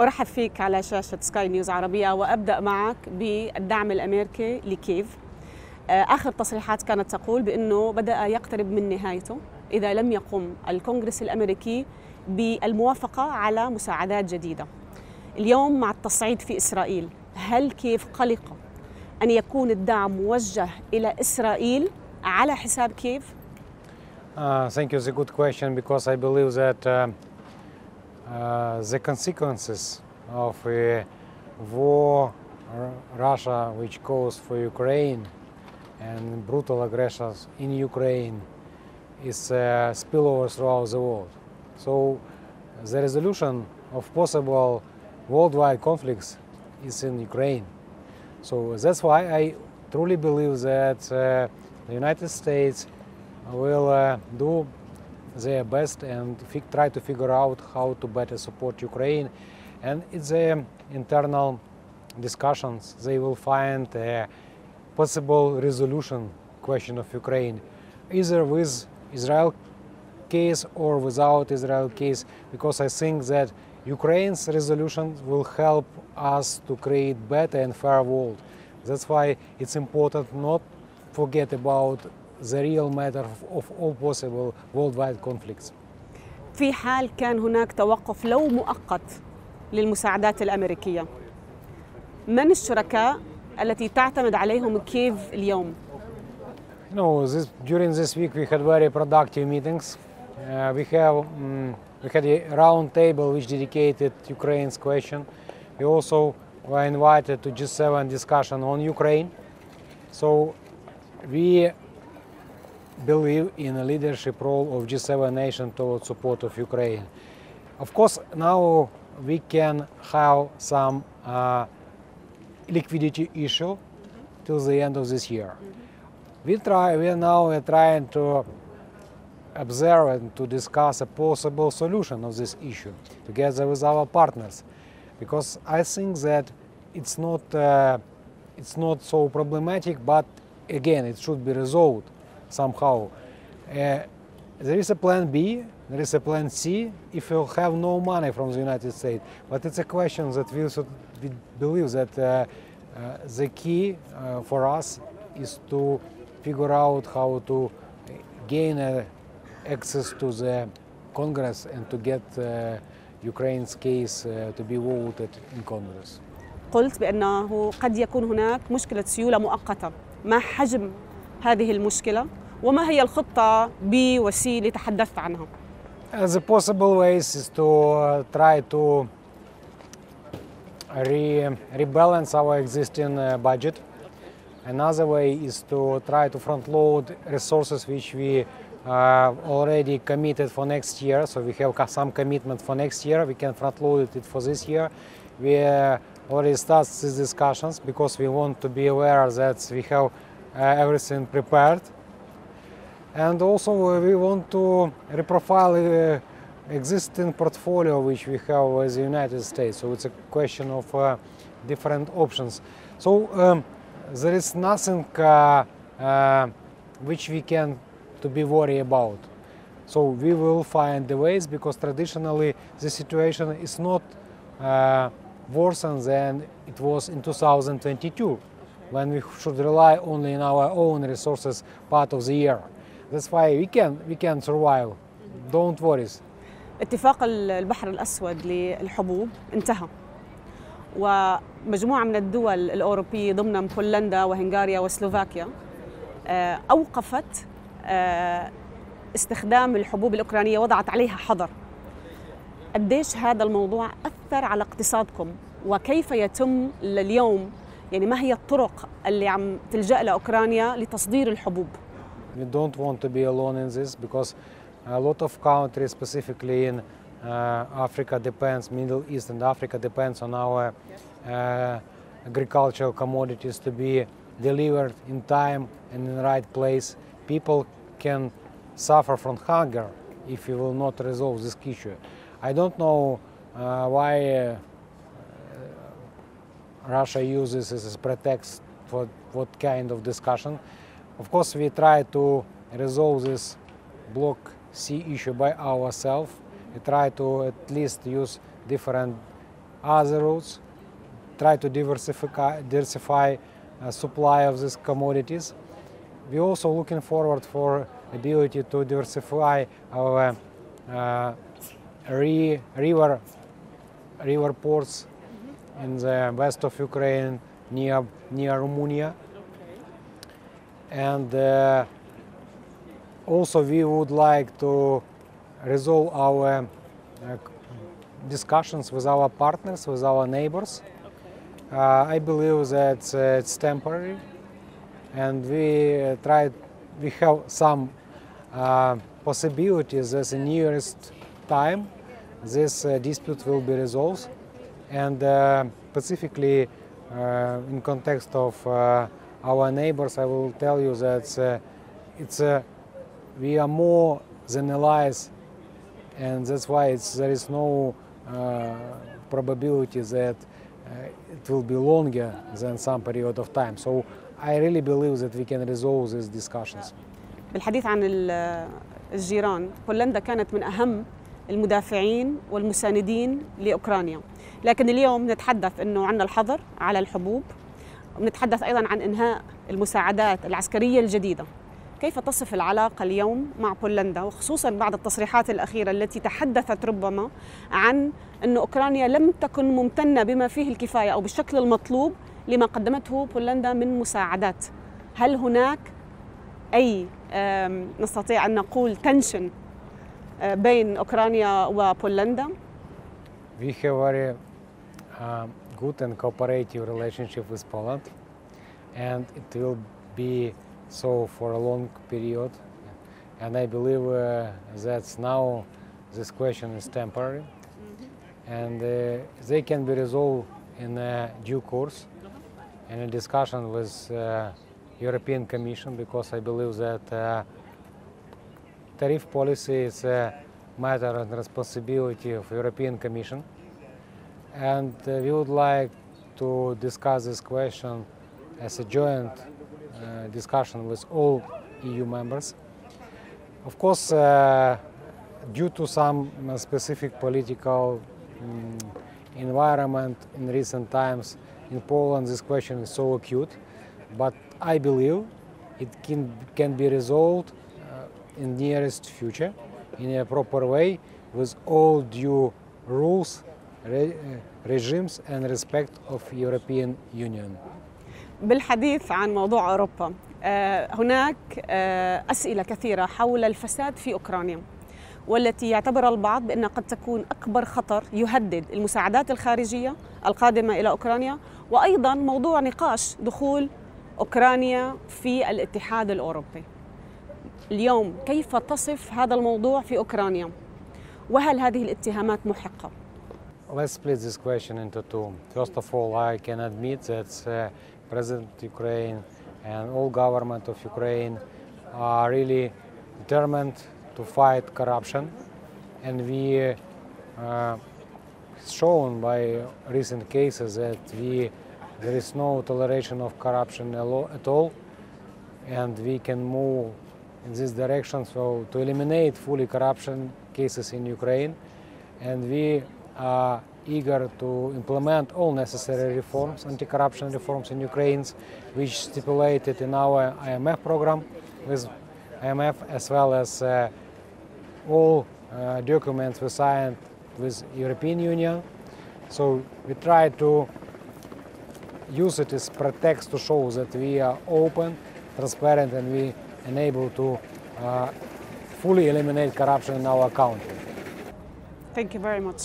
أرحب فيك على شاشة سكاي نيوز عربية، وأبدأ معك بالدعم الأميركي لكييف. آخر تصريحات كانت تقول بأنه بدأ يقترب من نهايته إذا لم يقم الكونغرس الأمريكي بالموافقة على مساعدات جديدة. اليوم مع التصعيد في إسرائيل، هل كييف قلقة أن يكون الدعم موجه إلى إسرائيل على حساب كييف؟ Thank you. It's a good question because I believe that the consequences of a war Russia which caused for Ukraine and brutal aggressions in Ukraine is spillover throughout the world. So the resolution of possible worldwide conflicts is in Ukraine. So that's why I truly believe that the United States will do their best and try to figure out how to better support Ukraine. And it's the internal discussions. They will find a possible resolution question of Ukraine, either with Israel case or without Israel case, because I think that Ukraine's resolution will help us to create better and fair world. That's why it's important not forget about the real matter of all possible worldwide conflicts. في حال كان هناك توقف لو مؤقت للمساعدات الأمريكية، من الشركاء التي تعتمد عليهم كييف اليوم؟ During this week we had very productive meetings. We had a round table which dedicated Ukraine's question. We also were invited to G7 discussion on Ukraine. So we believe in a leadership role of G7 nation towards support of Ukraine. Of course, now we can have some liquidity issue till the end of this year. We are now trying to observe and to discuss a possible solution of this issue together with our partners, because I think that it's not so problematic, but again it should be resolved somehow. There is a plan B, there is a plan C if we'll have no money from the United States, but it's a question that we believe that the key for us is to figure out how to gain access to the Congress and to get Ukraine's case to be voted in Congress. قلت بأنه قد يكون هناك مشكلة سيولة مؤقتة، ما حجم هذه المشكلة وما هي الخطة B و C اللي تحدثت عنها؟ The possible ways is to try to rebalance our existing budget. Another way is to try to front load resources which we already committed for next year. So we have some commitment for next year. We can front load it for this year. We already started these discussions because we want to be aware that we have everything prepared. And also we want to reprofile the existing portfolio which we have with the United States. So it's a question of different options. So there is nothing which we can to be worried about. So we will find the ways, because traditionally the situation is not worse than it was in 2022, when we should rely only on our own resources part of the year. That's why we can survive. Don't worry. اتفاق البحر الأسود للحبوب انتهى، ومجموعة من الدول الأوروبية ضمن بولندا وهنغاريا وسلوفاكيا أوقفت استخدام الحبوب الأوكرانية، وضعت عليها حظر. قديش هذا الموضوع أثر على اقتصادكم، وكيف يتم اليوم، يعني ما هي الطرق اللي عم تلجأ لها أوكرانيا لتصدير الحبوب؟ We don't want to be alone in this, because a lot of countries, specifically in Africa, Middle East and Africa, depends on our agricultural commodities to be delivered in time and in the right place. People can suffer from hunger if we will not resolve this issue. I don't know why Russia uses this as a pretext for what kind of discussion. Of course, we try to resolve this Bloc C issue by ourselves. We try to at least use different other routes, try to diversify supply of these commodities. We're also looking forward for ability to diversify our river ports in the west of Ukraine, near Romania. And also we would like to resolve our discussions with our partners, with our neighbors. I believe that it's temporary, and we have some possibilities that in the nearest time this dispute will be resolved, and specifically in context of our neighbors, I will tell you that we are more than allies, and that's why there is no probability that it will be longer than some period of time. So I really believe that we can resolve these discussions. بالحديث عن الجيران، بولندا كانت من أهم المدافعين والمساندين لأوكرانيا، لكن اليوم نتحدث أنه عندنا الحظر على الحبوب، ونتحدث أيضاً عن إنهاء المساعدات العسكرية الجديدة. كيف تصف العلاقة اليوم مع بولندا، وخصوصاً بعد التصريحات الأخيرة التي تحدثت ربما عن أن أوكرانيا لم تكن ممتنة بما فيه الكفاية أو بالشكل المطلوب لما قدمته بولندا من مساعدات؟ هل هناك أي نستطيع أن نقول تنشن بين أوكرانيا وبولندا؟ We have very good and cooperative relationship with Poland, and it will be so for a long period. And I believe that now this question is temporary, and they can be resolved in due course in a discussion with European Commission, because I believe that tariff policy is a matter and responsibility of European Commission, and we would like to discuss this question as a joint discussion with all EU members. Of course, due to some specific political environment in recent times in Poland, this question is so acute, but I believe it can be resolved in the nearest future in a proper way with all due rules, regimes and respect of European Union. بالحديث عن موضوع أوروبا، هناك أسئلة كثيرة حول الفساد في أوكرانيا، والتي يعتبر البعض بأنها قد تكون أكبر خطر يهدد المساعدات الخارجية القادمة إلى أوكرانيا، وأيضاً موضوع نقاش دخول أوكرانيا في الاتحاد الأوروبي. اليوم كيف تصف هذا الموضوع في أوكرانيا؟ وهل هذه الاتهامات محقة؟ Let's split this question into two. First of all, I can admit that President Ukraine and all government of Ukraine are really determined to fight corruption, and we shown by recent cases that there is no toleration of corruption at all, and we can move in this direction so to eliminate fully corruption cases in Ukraine, and we are eager to implement all necessary reforms, anti-corruption reforms in Ukraine, which stipulated in our IMF program with IMF, as well as all documents we signed with European Union. So we try to use it as pretext to show that we are open, transparent, and we enable to fully eliminate corruption in our country. Thank you very much.